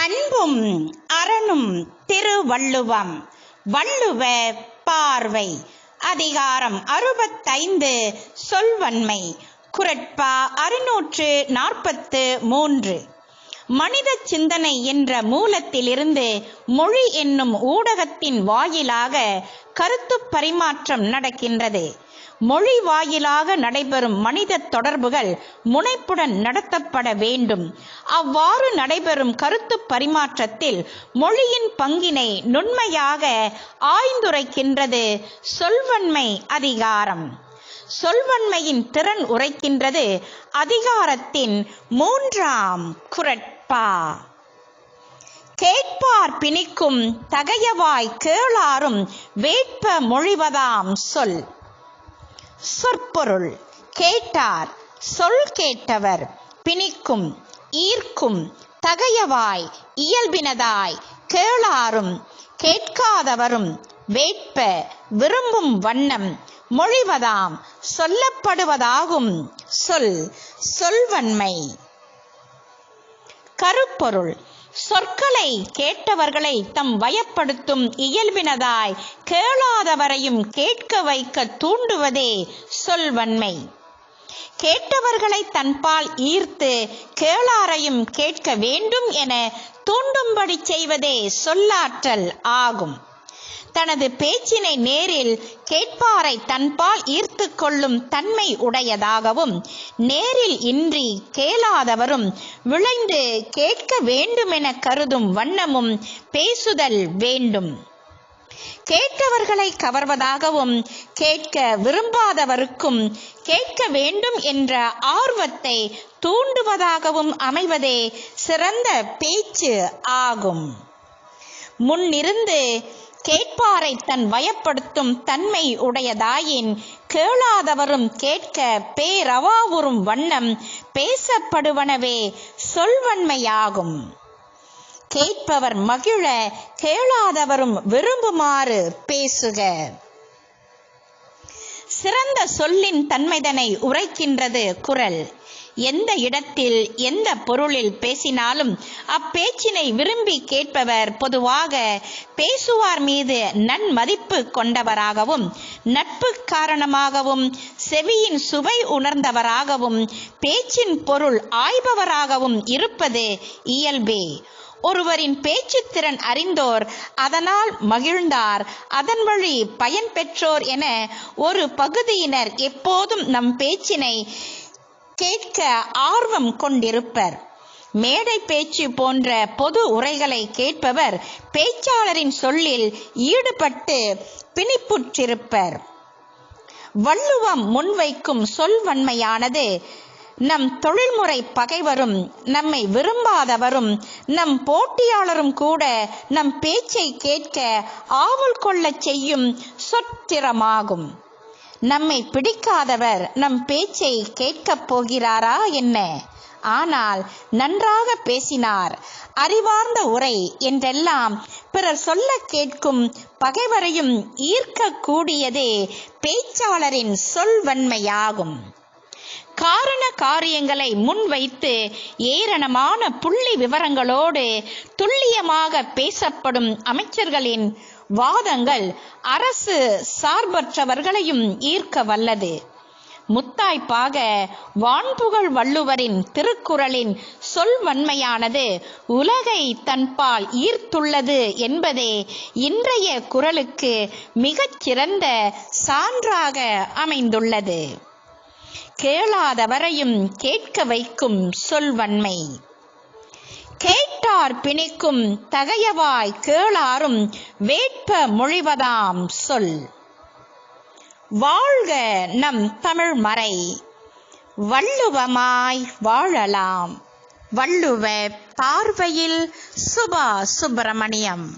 அன்பும் அரணும் திருவள்ளுவம். வள்ளுவ பார்வை. அதிகாரம் 65 சொல்வன்மை. குறட்பா 643. மனித சிந்தனை என்ற மூலத்திலிருந்து மொழி என்னும் ஊடகத்தின் வாயிலாக கருத்து பரிமாற்றம் நடக்கின்றது. மொழி வாயிலாக நடைபெறும் மனித தொடர்புகள் முனைப்புடன் நடத்தப்பட வேண்டும். அவ்வாறு நடைபெறும் கருத்து பரிமாற்றத்தில் மொழியின் பங்கினை நுண்மையாக ஆய்ந்துரைக்கின்றது சொல்வன்மை அதிகாரம். சொல்வன்மையின் திறன் உரைக்கின்றது அதிகாரத்தின் 3ஆம் குறட்பா. கேட்பார் பிணிக்கும் தகையவாய் கேளாரும் வேட்ப மொழிவதாம் சொல். சொற்பொருள். கேட்டார் சொல் கேட்டவர், பிணிக்கும் ஈர்க்கும், தகையவாய் இயல்பினதாய், கேளாரும் கேட்காதவரும், வேட்ப விரும்பும் வண்ணம், மொழிவதாம் சொல்லப்படுவதாகும் சொல் சொல்வன்மை. கருப்பொருள். சொற்களை கேட்டவர்களை தம் வயப்படுத்தும் இயல்பினதாய் கேளாதவரையும் கேட்க வைக்க தூண்டுவதே சொல்வன்மை. கேட்டவர்களை தன்பால் ஈர்த்து கேளாரையும் கேட்க வேண்டும் என தூண்டும்படி செய்வதே சொல்லாற்றல் ஆகும். தனது பேச்சினை நேரில் கேட்பாரை தன்பால் ஈர்த்து கொள்ளும் தன்மை உடையதாகவும், நேரில் இன்றி கேளாதவரும் விளைந்து கேட்க வேண்டுமென கருதும் வண்ணமும் பேசுதல் வேண்டும். கேட்டவர்களை கவர்வதாகவும், கேட்க விரும்பாதவருக்கும் கேட்க வேண்டும் என்ற ஆர்வத்தை தூண்டுவதாகவும் அமைவதே சிறந்த பேச்சு ஆகும். முன்னிருந்து கேட்பாரை தன் வயப்படுத்தும் தன்மை உடையதாயின், கேளாதவரும் கேட்க பேரவாவுறும் வண்ணம் பேசப்படுவனவே சொல்வன்மையாகும். கேட்பவர் மகிழ கேளாதவரும் விரும்புமாறு பேசுக. சிறந்த சொல்லின் தன்மைதனை உரைக்கின்றது குறள். எந்த இடத்தில் எந்த பொருளில் பேசினாலும் அப்பேச்சினை விரும்பி கேட்பவர் பொதுவாக பேசுவார் மீது நன்மதிப்பு கொண்டவராகவும், நட்பு காரணமாகவும், செவியின் சுவை உணர்ந்தவராகவும், பேச்சின் பொருள் ஆய்பவராகவும் இருப்பது இயல்பே. ஒருவரின் பேச்சுத்திறன் அறிந்தோர், அதனால் மகிழ்ந்தார், அதன் வழி பயன் பெற்றோர் என ஒரு பகுதியினர் எப்போதும் நம் பேச்சினை கேட்க ஆர்வம் கொண்டிருப்பர். மேடை பேச்சு போன்ற பொது உரைகளை கேட்பவர் பேச்சாளரின் சொல்லில் ஈடுபட்டு பிணிப்புற்றிருப்பர். வள்ளுவம் முன்வைக்கும் சொல்வன்மையானது நம் தொழில்முறை பகைவரும், நம்மை விரும்பாதவரும், நம் போட்டியாளரும் கூட நம் பேச்சை கேட்க ஆவல் கொள்ளச் செய்யும் சொற்திறமாகும். நம்மை பிடிக்காதவர் நம் பேச்சை கேட்கப் போகிறாரா என்ன? ஆனால் நன்றாக பேசினார், அறிவார்ந்த உரை என்றெல்லாம் பிறர் சொல்ல கேட்கும் பகைவரையும் ஈர்க்கக்கூடியதே பேச்சாளரின் சொல்வன்மையாகும். காரண காரியங்களை முன்வைத்து ஏராளமான புள்ளி விவரங்களோடு துல்லியமாக பேசப்படும் அமைச்சர்களின் வாதங்கள் அரசு சார்பற்றவர்களையும் ஈர்க்க வல்லது. முத்தாய்ப்பாக வான்புகழ் வள்ளுவரின் திருக்குறளின் சொல்வன்மையானது உலகை தன்பால் ஈர்த்துள்ளது என்பதே இன்றைய குறளுக்கு மிகச்சிறந்த சான்றாக அமைந்துள்ளது. கேளாதவரையும் கேட்க வைக்கும் சொல்வன்மை. கேட்டார் பிணிக்கும் தகையவாய் கேளாரும் வேட்ப மொழிவதாம் சொல். வாழ்க நம் தமிழ் மறை. வள்ளுவமாய் வாழலாம். வள்ளுவ பார்வையில் சுபா சுப்பிரமணியம்.